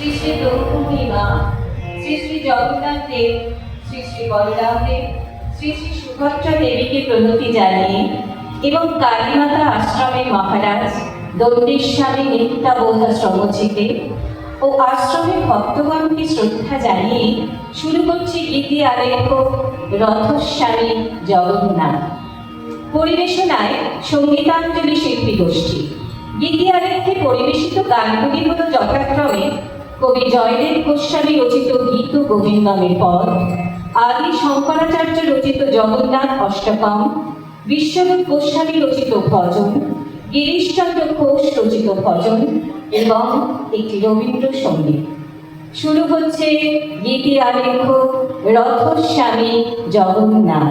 শ্রী শ্রী ব্রহ্মময়ী মা, শ্রী শ্রী জগন্নাথ দেব, শ্রী শ্রী বলরাম দেব, শ্রী শ্রী সুভদ্রা দেবীকে প্রণতি জানিয়ে এবং কালীমাতা আশ্রমের মহারাজ দণ্ডেশ্বরী নিত্যাবোধাশ্রমজিকে ও আশ্রমের ভক্তগণকে শ্রদ্ধা জানিয়ে শুরু করছি গীতি আলেখ্য রথস্বামী জগন্নাথ। পরিবেশনায় সঙ্গীতাঞ্জলি শিল্পী গোষ্ঠী। গীতি আলেখ্যে পরিবেশিত গানগুলি হল যথাক্রমে কবি জয়দেব গোস্বামী রচিত গীত গোবিন্দমের পদ, আদি শঙ্করাচার্য রচিত জগন্নাথ অষ্টকম, বিশ্বরূপ গোস্বামী রচিত ভজন, গিরিশচন্দ্র ঘোষ রচিত ভজন এবং একটি রবীন্দ্রসঙ্গীত। শুরু হচ্ছে গীতি আলেখ্য রথস্বামী জগন্নাথ।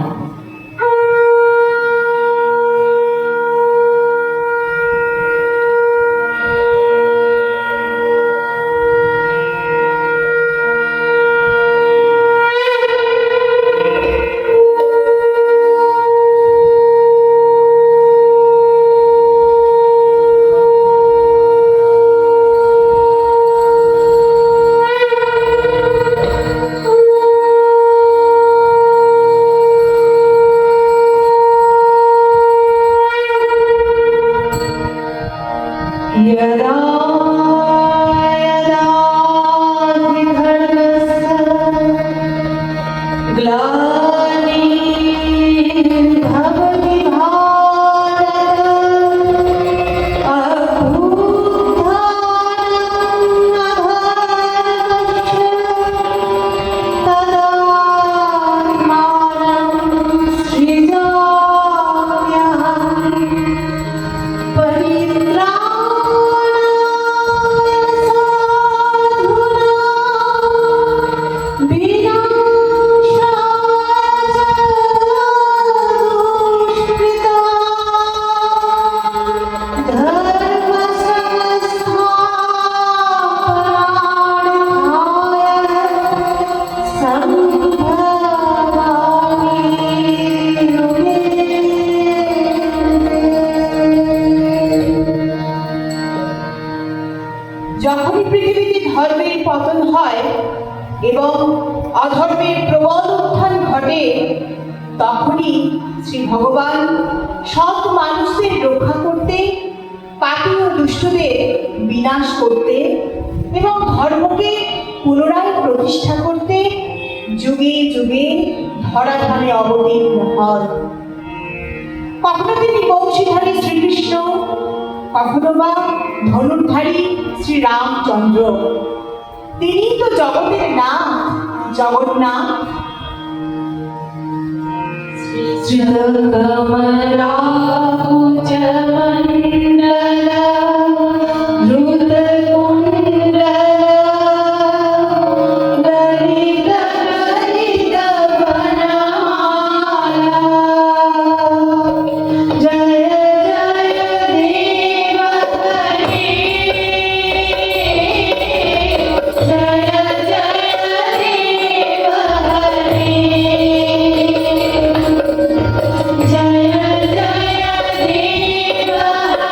যখনই পৃথিবীতে ধর্মের পতন হয় এবং অধর্মের প্রবল উত্থান ঘটে, তখনই শ্রী ভগবান সৎ মানুষদের রক্ষা করতে, পাপী ও দুষ্টদের বিনাশ করতে এবং ধর্মকে পুনরায় প্রতিষ্ঠা করতে যুগে যুগে ধরাধামে অবতীর্ণ হন। কখনো তিনি বংশীধারী শ্রীকৃষ্ণ, কখনো বা ধনুর্ধারী শ্রীরামচন্দ্র। তিনি তো জগতের নাম Jagannath. Jaya Jaya Deva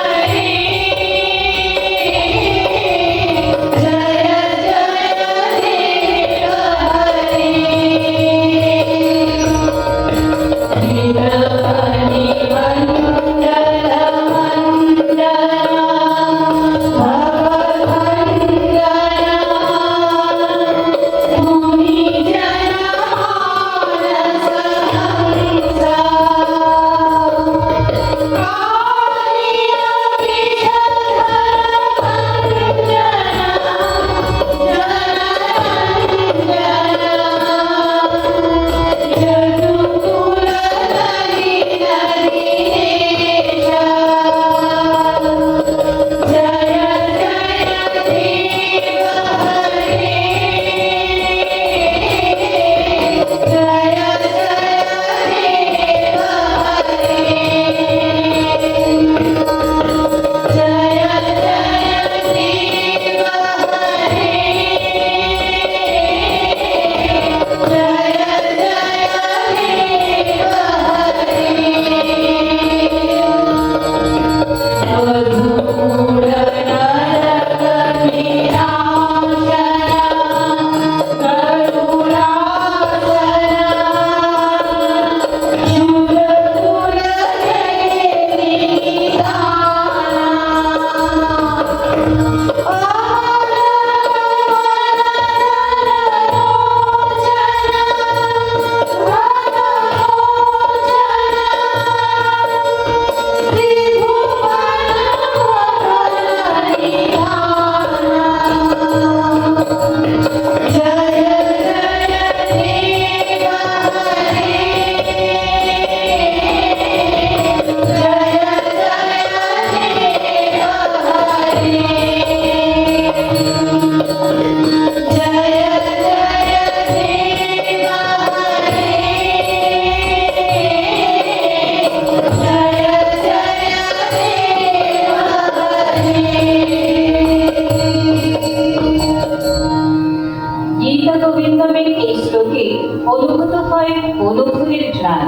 Gita গোবিন্দমের এই শ্লোকে অনুভূত হয় বনফুলের ঘ্রাণ,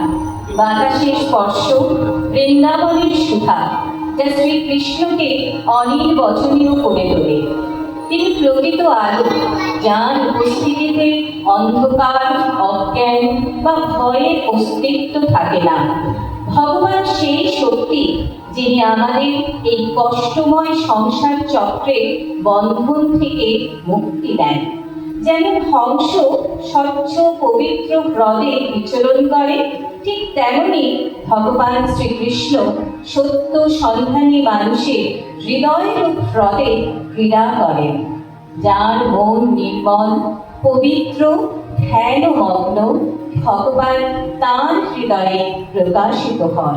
বাতাসের স্পর্শ, বৃন্দাবনের সুধা, যা শ্রীকৃষ্ণকে অনির্বচনীয় করে তোলে। তিনি প্রকৃত আলো, যার উপস্থিতিতে অন্ধকার, অজ্ঞান বা ভয়ের অস্তিত্ব থাকে না। ভগবান সেই শক্তি, যিনি আমাদের এই কষ্টময় সংসার চক্রের বন্ধন থেকে মুক্তি দেন। যেমন হংস স্বচ্ছ পবিত্র হ্রদে বিচরণ করে, ঠিক তেমনি ভগবান শ্রীকৃষ্ণ সত্য সন্ধানী মানুষের হৃদয়রূপ হ্রদে ক্রীড়া করেন। যার মন নির্মল, পবিত্র, ধ্যানমগ্ন, ভগবান তাঁর হৃদয়ে প্রকাশিত হন।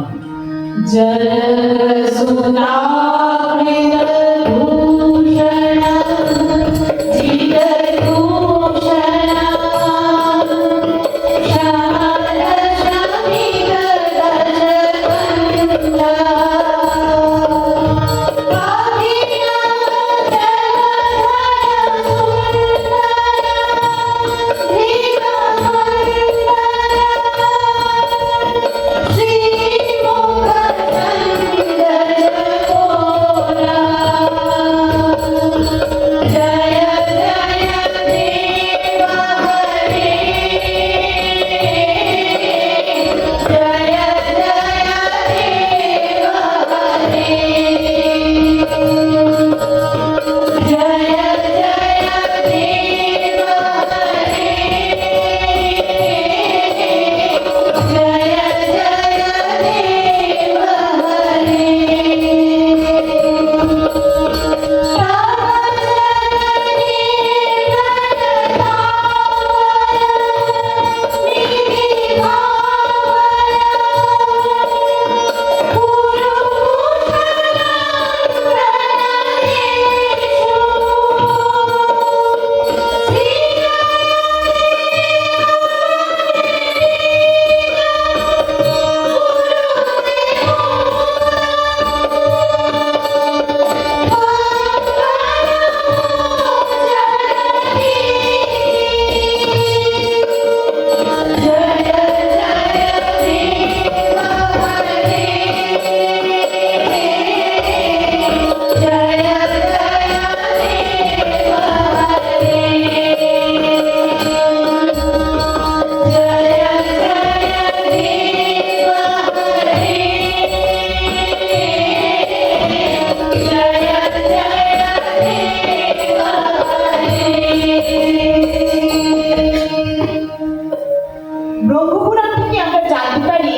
ব্রহ্মপুরাণ থেকে আমরা জানতে পারি,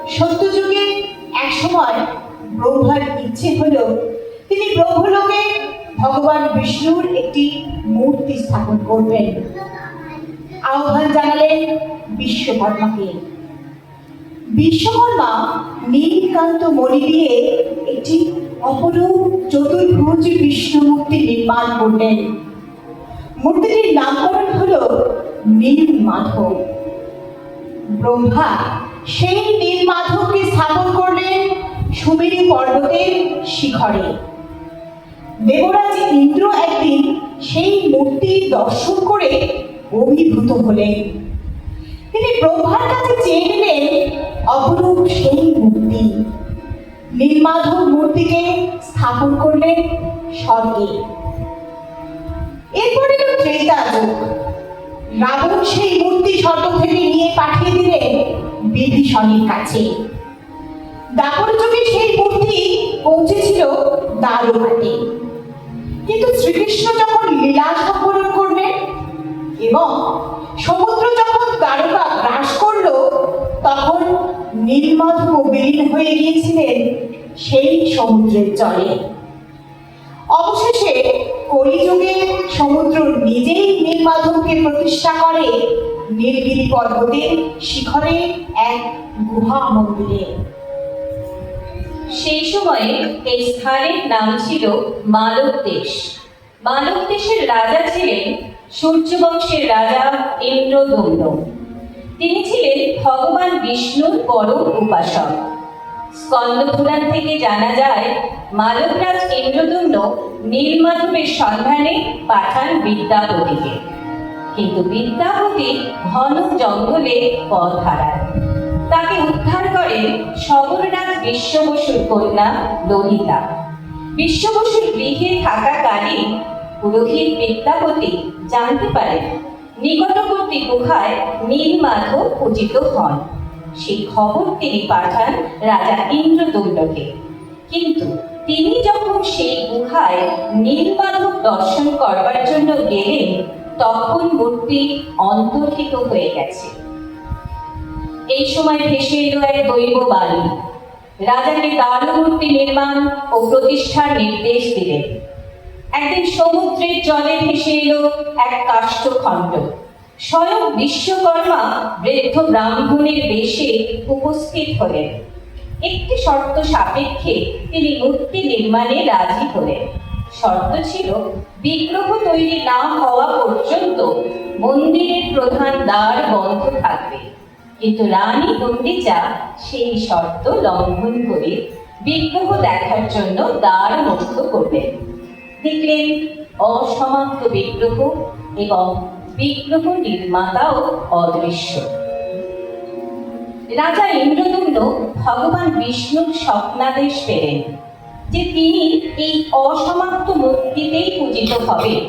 সত্যযুগে একসময় ব্রহ্মার ইচ্ছে হলো তিনি ব্রহ্মলোকে ভগবান বিষ্ণুর একটি মূর্তি স্থাপন করবেন। আহ্বান জানালেন বিশ্বকর্মাকে। বিশ্বকর্মা নীলকান্ত মণি দিয়ে একটি অপরূপ চতুর্ভুজ বিষ্ণু মূর্তি নির্মাণ করলেন। মূর্তিটির নামকরণ হলো নীলমাধব। ব্রহ্মা সেই নীলমাধবকে স্থাপন করলেন সুমেরু পর্বতের শিখরে। দেবরাজ ইন্দ্র একদিন সেই মূর্তি দর্শন করে অভিভূত হলেন। তিনি ব্রহ্মার কাছে চেয়ে নিলেন অপরূপ সেই মূর্তি। নীলমাধব মূর্তিকে স্থাপন করলেন স্বর্গে। এরপরে ত্রেতা যুগ। রাবণ সেই মূর্তি স্বর্গ থেকে নিয়ে পাঠিয়ে দিলেন বিভীষণের কাছে। দাপর যুগে সেই মূর্তি পৌঁছেছিল দ্বারকাতে। কিন্তু শ্রীকৃষ্ণ যখন লীলা সম্পন্ন করলেন এবং সমুদ্র যখন দ্বারকা গ্রাস করল, তখন নীলমাধব বিলীন হয়ে গিয়েছিলেন সেই সমুদ্রের জলে। অবশেষে কলিযুগে সমুদ্র নিজেই নীলমাধবকে প্রতিষ্ঠা করে নীলগিরি পর্বতের শিখরে এক গুহা মন্দিরে। সেই সময়ে এই স্থানের নাম ছিল মালব দেশ। মালব দেশের রাজা ছিলেন সূর্যবংশের রাজা ইন্দ্রদম্ন। তিনি ছিলেন ভগবান বিষ্ণুর পরম উপাসক। স্কন্দ পুরাণ থেকে জানা যায়, মালবরাজ ইন্দ্রদম্ন নীলমাধবের সন্ধানে পাঠান বিদ্যাপতিকে। কিন্তু বিদ্যাপতি ঘন জঙ্গলে পথ হারান। তাকে উদ্ধার করেন সবরনাথ বিশ্ব বসুর কন্যা ললিতা। বিশ্ব বসুর গৃহে থাকাকালীন পুরোহিত বিদ্যাপতি জানতে পারেন নিকটবর্তী গুহায় নীলমাধব পূজিত হন। সেই খবর তিনি পাঠান রাজা ইন্দ্রদুম্নকে। কিন্তু তিনি যখন সেই গুহায় নীলমাধব দর্শন করবার জন্য গেলেন, তখন মূর্তি অন্তর্হিত হয়ে গেছে। এই সময় ভেসে এলো এক দৈব বাণী। রাজাকে দারুমূর্তি নির্মাণ ও প্রতিষ্ঠার নির্দেশ দিলেন। একদিন সমুদ্রের জলে ভেসে এলো এক কাষ্ঠখণ্ড। স্বয়ং বিশ্বকর্মা বৃদ্ধ ব্রাহ্মণের বেশে উপস্থিত হলেন। একটি শর্ত সাপেক্ষে তিনি মূর্তি নির্মাণে রাজি হলেন। শর্ত ছিল, বিগ্রহ তৈরি না হওয়া পর্যন্ত মন্দিরের প্রধান দ্বার বন্ধ থাকবে। কিন্তু রানী গুন্ডিচা সেই শর্ত লঙ্ঘন করে বিগ্রহ দেখার জন্য দ্বার মুক্ত করলেন। দেখলেন অসমাপ্ত বিগ্রহ এবং বিগ্রহ নির্মাতাও অদৃশ্য। রাজা ইন্দ্রদুম্ন ভগবান বিষ্ণুর স্বপ্নাদেশ পেলেন যে তিনি এই অসমাপ্ত মূর্তিতেই পূজিত হবেন,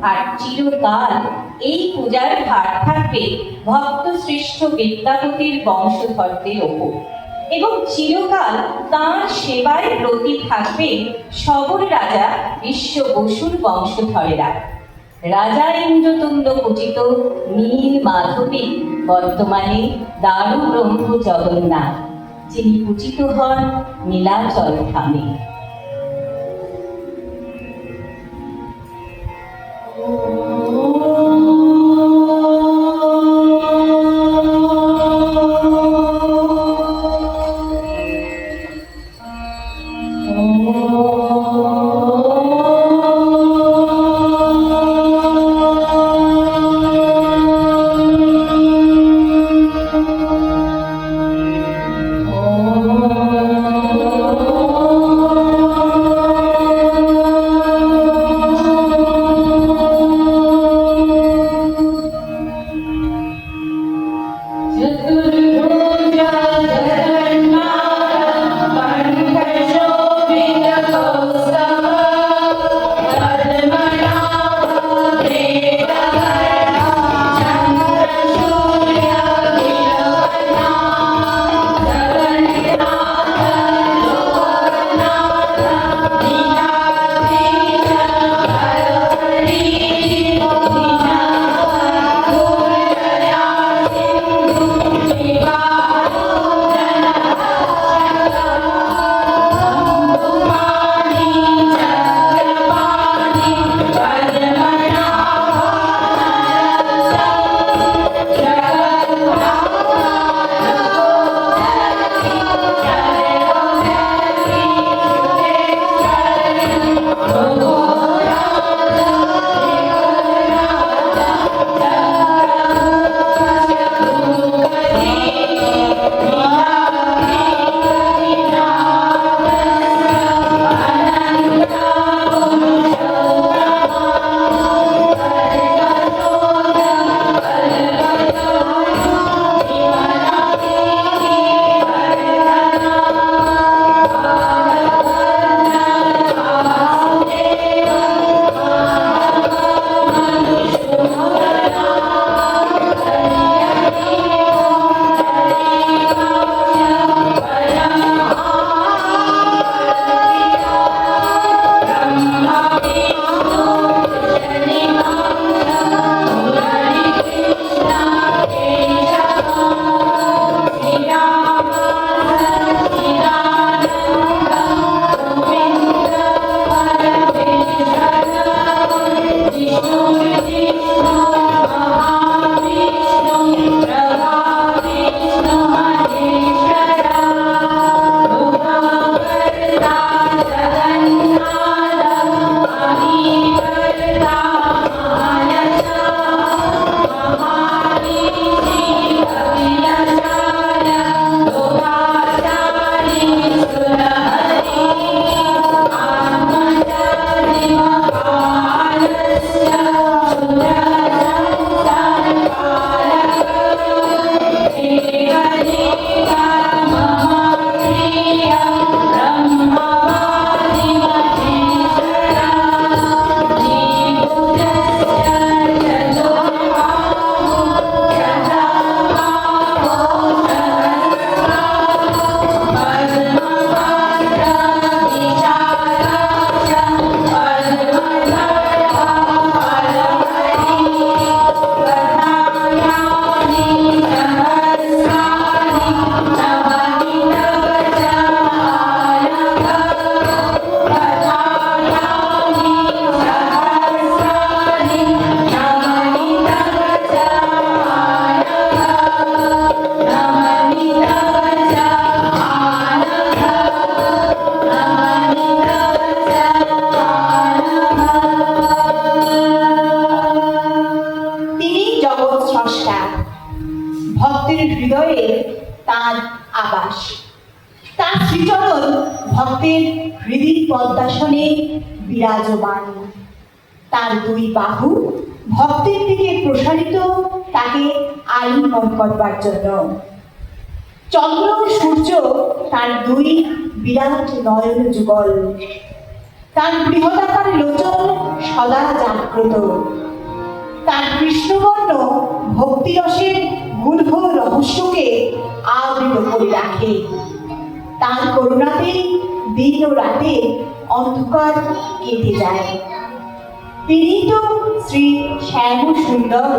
আর চিরকাল এই পূজার ভার থাকবে ভক্ত শ্রেষ্ঠ বিদ্যাপতির বংশধরদের ওপর, এবং চিরকাল তাঁর সেবায় ব্রতী থাকবে সবর রাজা বিশ্ব বসুর বংশধরেরা। রাজা ইন্দ্রদুম্ন পূজিত নীল মাধবী বর্তমানে দারু ব্রহ্ম জগন্নাথ, যিনি পূজিত হন নীলাচল ধামে। ভক্তের হৃদয়ে তার আবাস। তার শ্রীচরণ ভক্তের হৃদয় পদ্মাসনে বিরাজমান। তার দুই বাহু ভক্তের দিকে প্রসারিত, তাকে আলিঙ্গন করবার জন্য। চন্দ্র সূর্য তার দুই বিরাট নয়ন যুগল। তার বৃহদাকার লোচন সদা জাগ্রত। তার কৃষ্ণবর্ণ ভক্তিরসের গূঢ় রহস্যকে আবৃত করে রাখে। তার করুণাতেই দিন ও রাতে অন্ধকার কেটে যায়। তিনি তো শ্রী শ্যাম সুন্দর।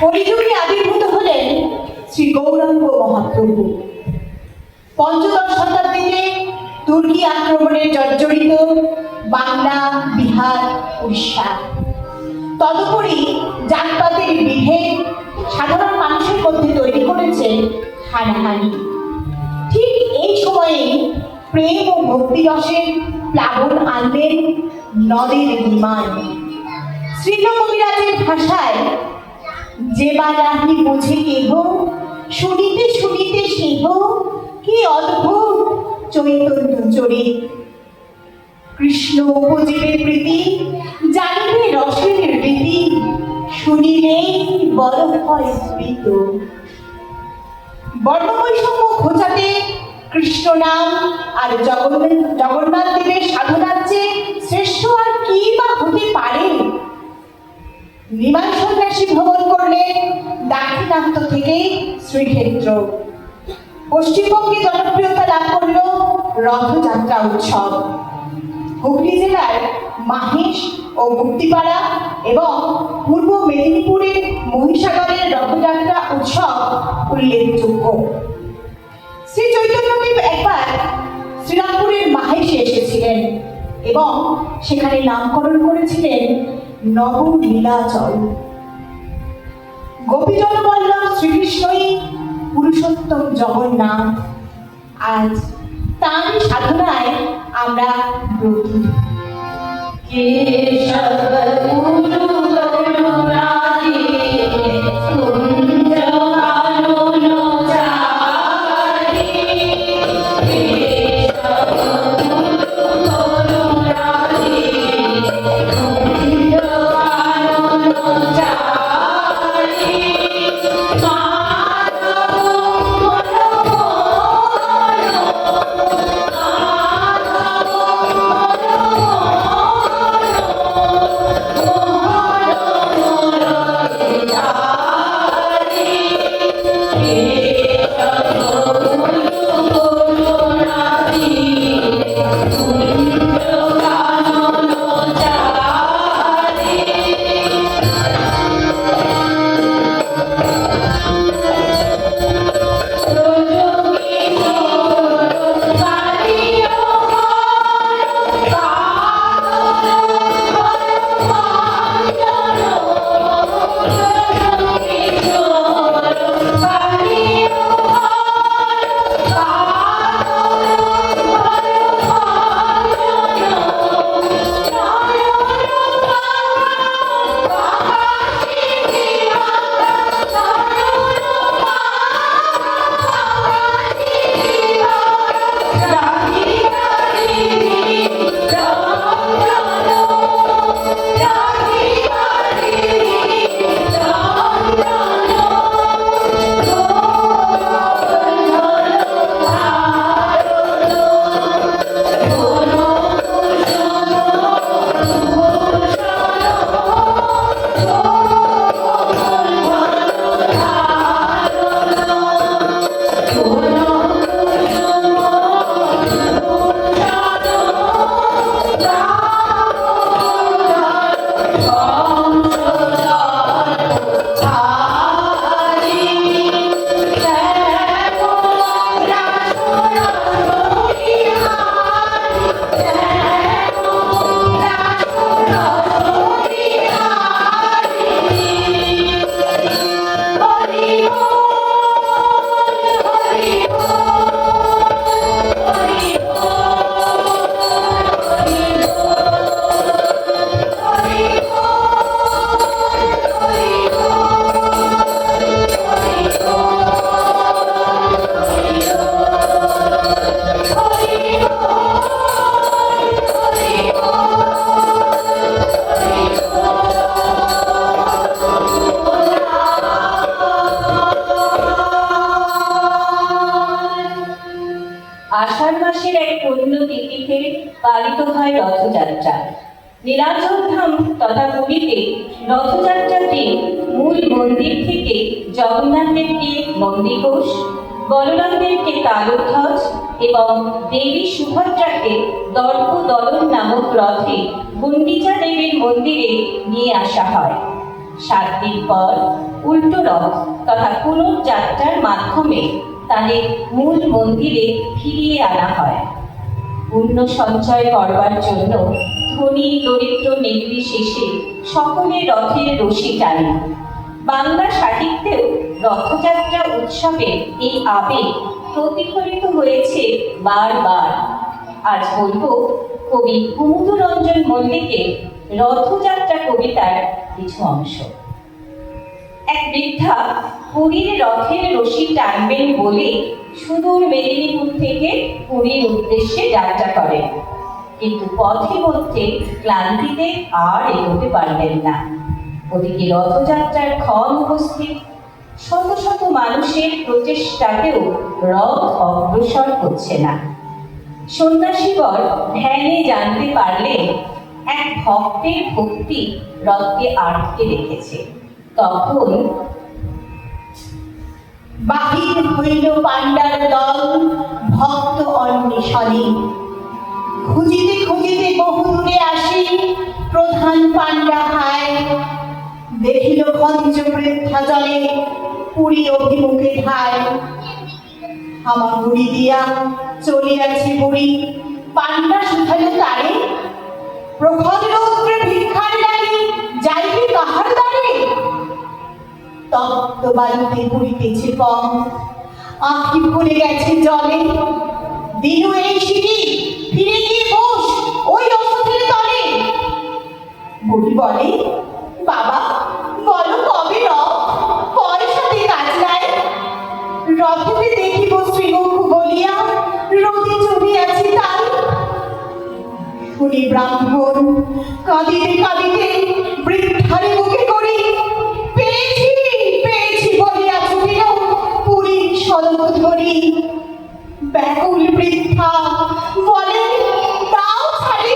কলিযুগে আবির্ভূত হলেন শ্রী গৌরাঙ্গ মহাপ্রভু। পঞ্চদশ শতাব্দীতে তুর্কি আক্রমণে জর্জরিত বাংলা, বিহার, উড়িষ্যা। তদুপরি জাতপাতের বিভেদ সাধারণ মানুষের মধ্যে তৈরি করেছে হানাহানি। ঠিক এই সময়ে প্রেম ও ভক্তিরসের প্লাবন আনলেন নদের বিমান। শ্রীল কবিরাজের ভাষায়, যে বা নাহি বোঝে কেহ, শুনিতে শুনিতে সেহ, কি অদ্ভুত চৈতন্য চরিত। কৃষ্ণ উপজীবে প্রীতি, জানিবে রসের রীতি, শুনিলেই বড় হয় স্ফীত। বর্ণবৈষম্য ঘোচাতে কৃষ্ণ নাম আর জগন্নাথ দেবের সাধনার চেয়ে শ্রেষ্ঠ আর কি বা হতে পারে? নিমাই সন্ন্যাসী ভ্রমণ করলে দাক্ষিণাত্য থেকে শ্রীক্ষেত্র। পশ্চিমবঙ্গে জনপ্রিয়তা লাভ করল রথযাত্রা উৎসব। হুগলি জেলার মাহেশ ও মুক্তিপাড়া এবং পূর্ব মেদিনীপুরের মহিষাগরের রথযাত্রা উৎসব উল্লেখযোগ্য। শ্রী চৈতন্যদেব একবার শ্রীরামপুরের মাহেশে এসেছিলেন এবং সেখানে নামকরণ করেছিলেন নবনীলাচল। গোপীজনবল্লভ শ্রীকৃষ্ণই পুরুষোত্তম জগন্নাথ। আজ তাঁর সাধনায় আমরা ব্রতী। কেশব গুরু করুণাদি কুঞ্জ কানন চারি, কেশব গুরু করুণাদি কুঞ্জ কানন চারি, আষাঢ় মাসের এক পুণ্যতিথিতে পালিত হয় রথযাত্রা। নীলাচল ধাম তথা পুরীতে রথযাত্রাটি মূল মন্দির থেকে জগন্নাথ দেবকে নন্দীঘোষ, বলরাম দেবকে তালধ্বজ এবং দেবী সুভদ্রাকে দর্পদলন নামক রথে গুন্ডিচা দেবীর মন্দিরে নিয়ে আসা হয়। 7 দিন পর উল্টো রথ তথা পুনর্যাত্রার মাধ্যমে তাদের মূল মন্দিরে ফিরিয়ে আনা হয়। পুণ্য সঞ্চয় করবার জন্য ধনী দরিদ্র নির্বিশেষে সকলে রথের রশি টানে। বাংলা সাহিত্যেও রথযাত্রা উৎসবে এই আবেগ প্রতিফলিত হয়েছে বারবার। আজ বলব কবি কুমুদরঞ্জন মল্লিকের রথযাত্রা কবিতার কিছু অংশ। এক বৃদ্ধা পুরীর রথের রশি টানবেন বলে সুদূর মেদিনীপুর থেকে পুরীর উদ্দেশ্যে যাত্রা করেন। কিন্তু পথে মধ্যে ক্লান্তিতে আর এগোতে পারলেন না। ওদিকে রথযাত্রার ক্ষণ উপস্থিত, শত শত মানুষের প্রচেষ্টাতেও রথ অগ্রসর হচ্ছে না। সন্ন্যাসীবর ধ্যানে জানতে পারলেন এক ভক্তের ভক্তি রথকে আটকে রেখেছে। তখন বাহির হইল পাণ্ডার দল ভক্ত অন্বেষণে। খুঁজিতে খুঁজিতে বহু দূরে আসি প্রধান পাণ্ডা হায়। দেখিল খঞ্জ বৃদ্ধা জলে পুরী অভিমুখে ধায়। আমার বুড়ি দিয়া চলিয়াছে বুড়ি, পাণ্ডা শুধাইল তারে। প্রখর রৌদ্রে ভিক্ষার লাগি যাইবে কাহার দ্বারে। তপ্ত বালুতে পুরিতেছে পম, আঁখি ভরে গেছে জলে। দিনু এই সিঁড়ি ফিরে গিয়ে বস ওই রথের তলে। বুড়ি বলে, বাবা বলো কবে রথ, পয়সাতে কাজ নাই। রথেতে দেখিব শ্রীমুখ বলিয়া রোদে চড়িয়াছি তাই। শুনি ব্রাহ্মণ কাঁদিতে কাঁদিতে বৃদ্ধারে মুখে করি, পেয়েছি পেয়েছি বলিয়া ছুটিল পুরীর সড়ক ধরি। ব্যাকুল বৃদ্ধা বলে, দাও ছাড়ি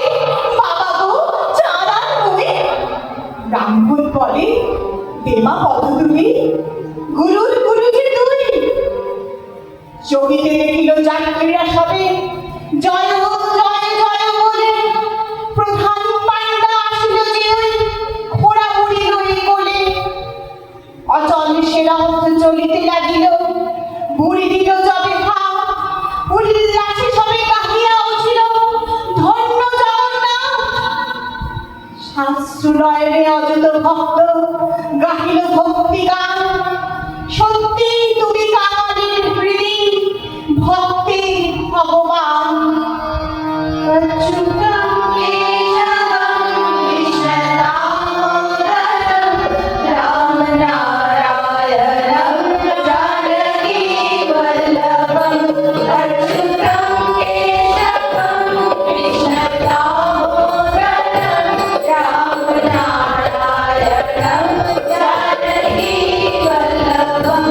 বাবা গো চাঁদার বই। ব্রাহ্মণ বলে, দেমা কত তুমি, গুরুর গুরু যে তুই। জমিতে দেখিল যাত্রীরা সবে জয় জয় জয় বলে। প্রধান পাণ্ডা আসিল যে ওই ঘোড়া বুড়ি লই কোলে। অচল সে রথ চলিতে লাগিল, বুড়ি দিল যবে খা। উল্লাসে সবে গাহিয়া উঠিল ধন্য জগন্নাথ। শাস্ত্র নয়নে অযত ভক্ত গাহিল ভক্তি গান। সত্যি তুমি কাঙালির হৃদি ভক্তি ভগবান। অচ্যুতং কেশবং কৃষ্ণদামোদরং রাম নারায়ণং জানকী বল্লভং। অচ্যুতং কেশবং কৃষ্ণদামোদরং রাম নারায়ণং জানকী বল্লভং।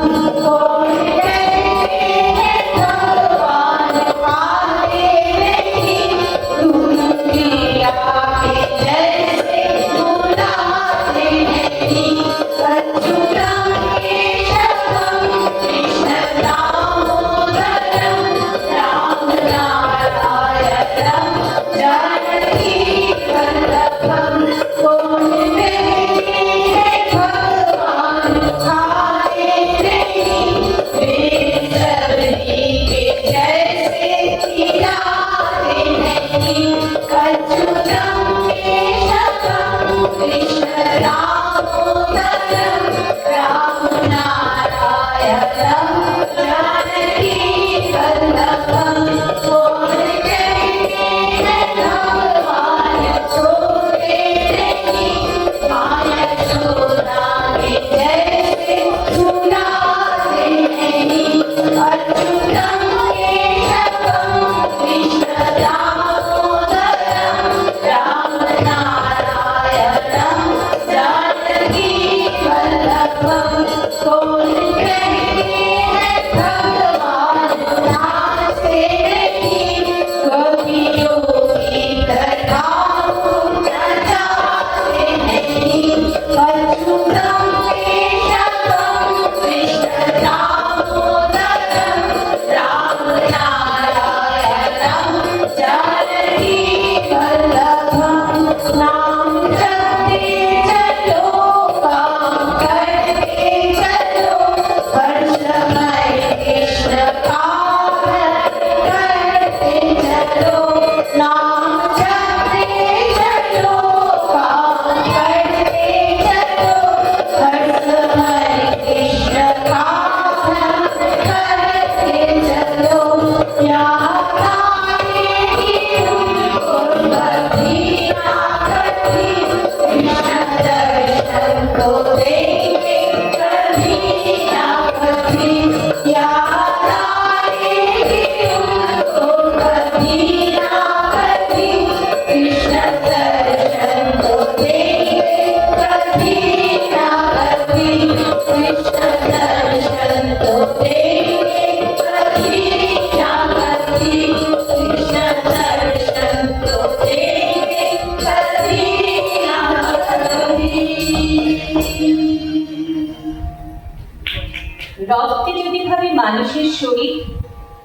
ভগবান পাতে দেখি তুমি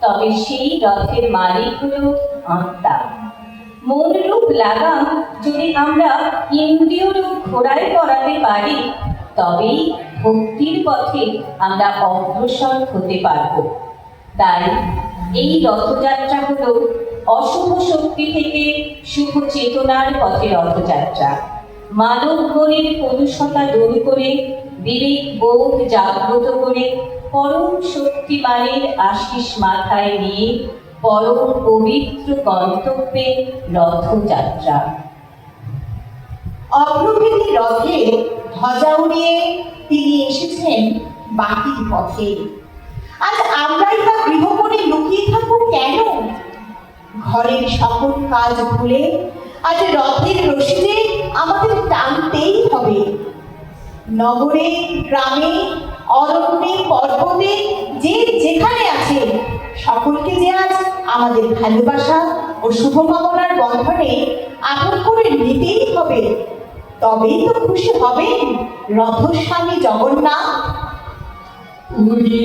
তবে সেই রথের মালিক হলো আত্মা। মন রূপ লাগাম যদি আমরা ইন্দ্রিয় রূপ ঘোড়ায় করাতে পারি, তবেই ভক্তির পথে আমরা অগ্রসর হতে পারব। তাই এই রথযাত্রা হলো অশুভ শক্তি থেকে শুভ চেতনার পথে রথযাত্রা। মানব মনের কলুষতা দূর করে, বিবেক বোধ জাগ্রত করে, পরম শক্তিমানের আশিস মাথায় নিয়ে পরম পবিত্র গন্তব্যে রথযাত্রা। অগ্রগতি রথে ধ্বজা উড়িয়ে তিনি এসেছেন বাকির পথে। আজ আমরাই বা গৃহকোণে লুকিয়ে থাকুক কেন? ঘরের সকল কাজ ভুলে আজ রথের রশিদে আমাদের টানতেই হবে। নগরে, গ্রামে, অরণ্যে, পর্বতে যে যেখানে আছে সকলকে যে আজ আমাদের ভালোবাসা ও শুভকামনার বন্ধনে আপন করে নিতেই হবে। তবেই তো খুশি হবেন রথস্বামী জগন্নাথ। উড়িয়ে Thank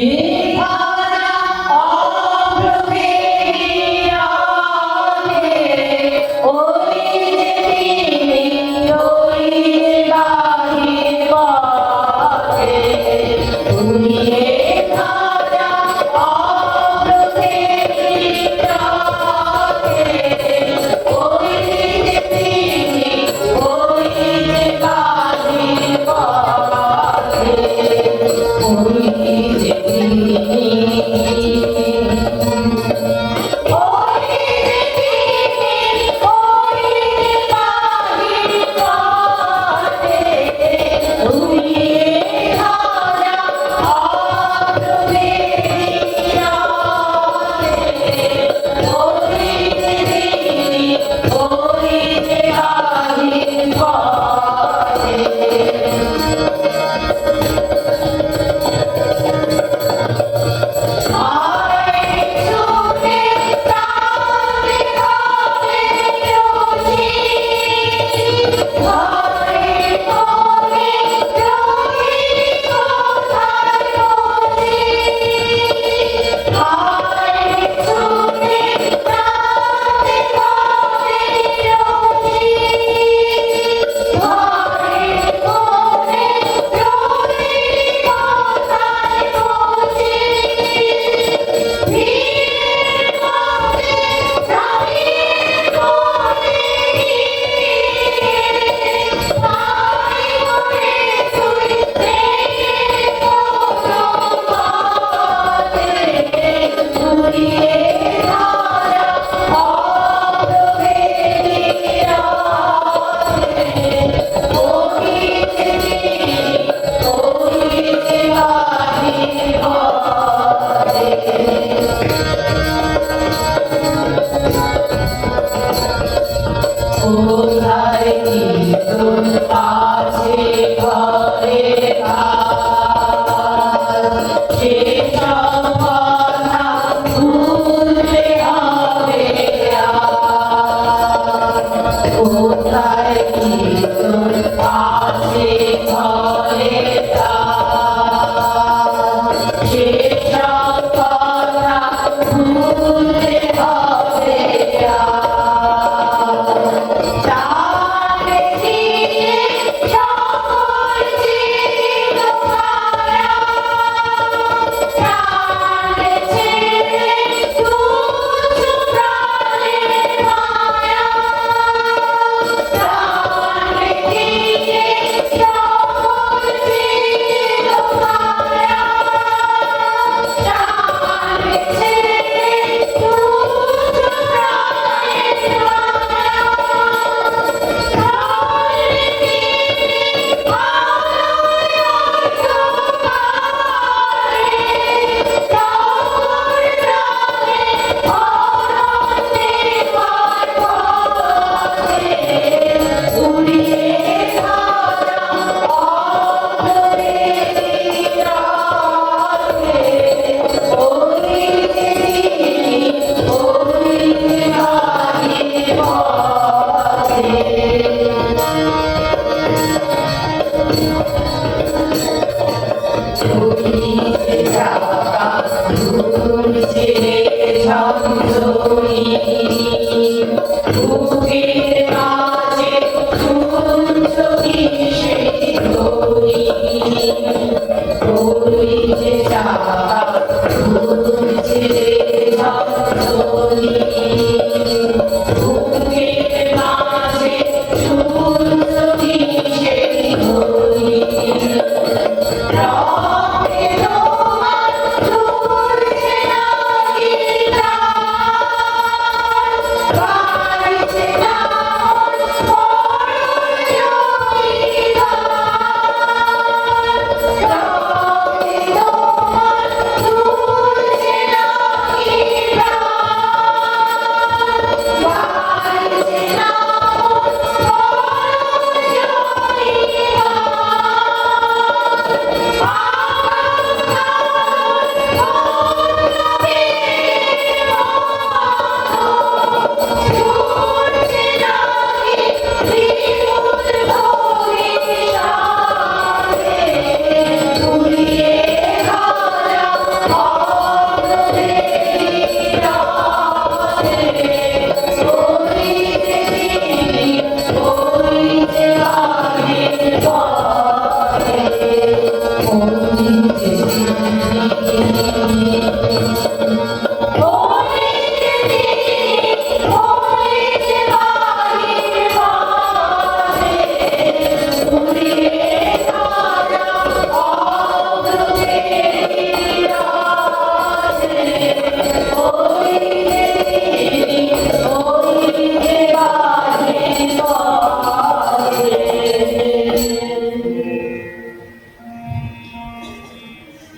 you.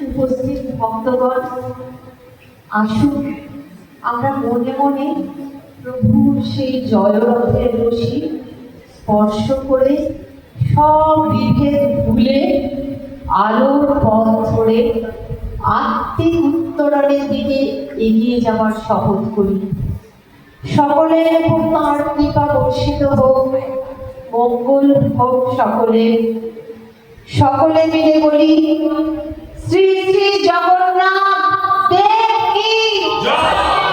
উপস্থিত ভক্তগণ, আসুন আমরা মনে মনে প্রভুর সেই জয়রথের রশি স্পর্শ করে সব বিভেদ ভুলে আলোর পথ ধরে আত্মিক উত্তরণের দিকে এগিয়ে যাওয়ার শপথ করি। সকলের উপর তাঁর কৃপা বর্ষিত হোক, মঙ্গল হোক সকলের। সকলে মিলে বলি, শ্রী শ্রী জগন্নাথ দেব কি জয়।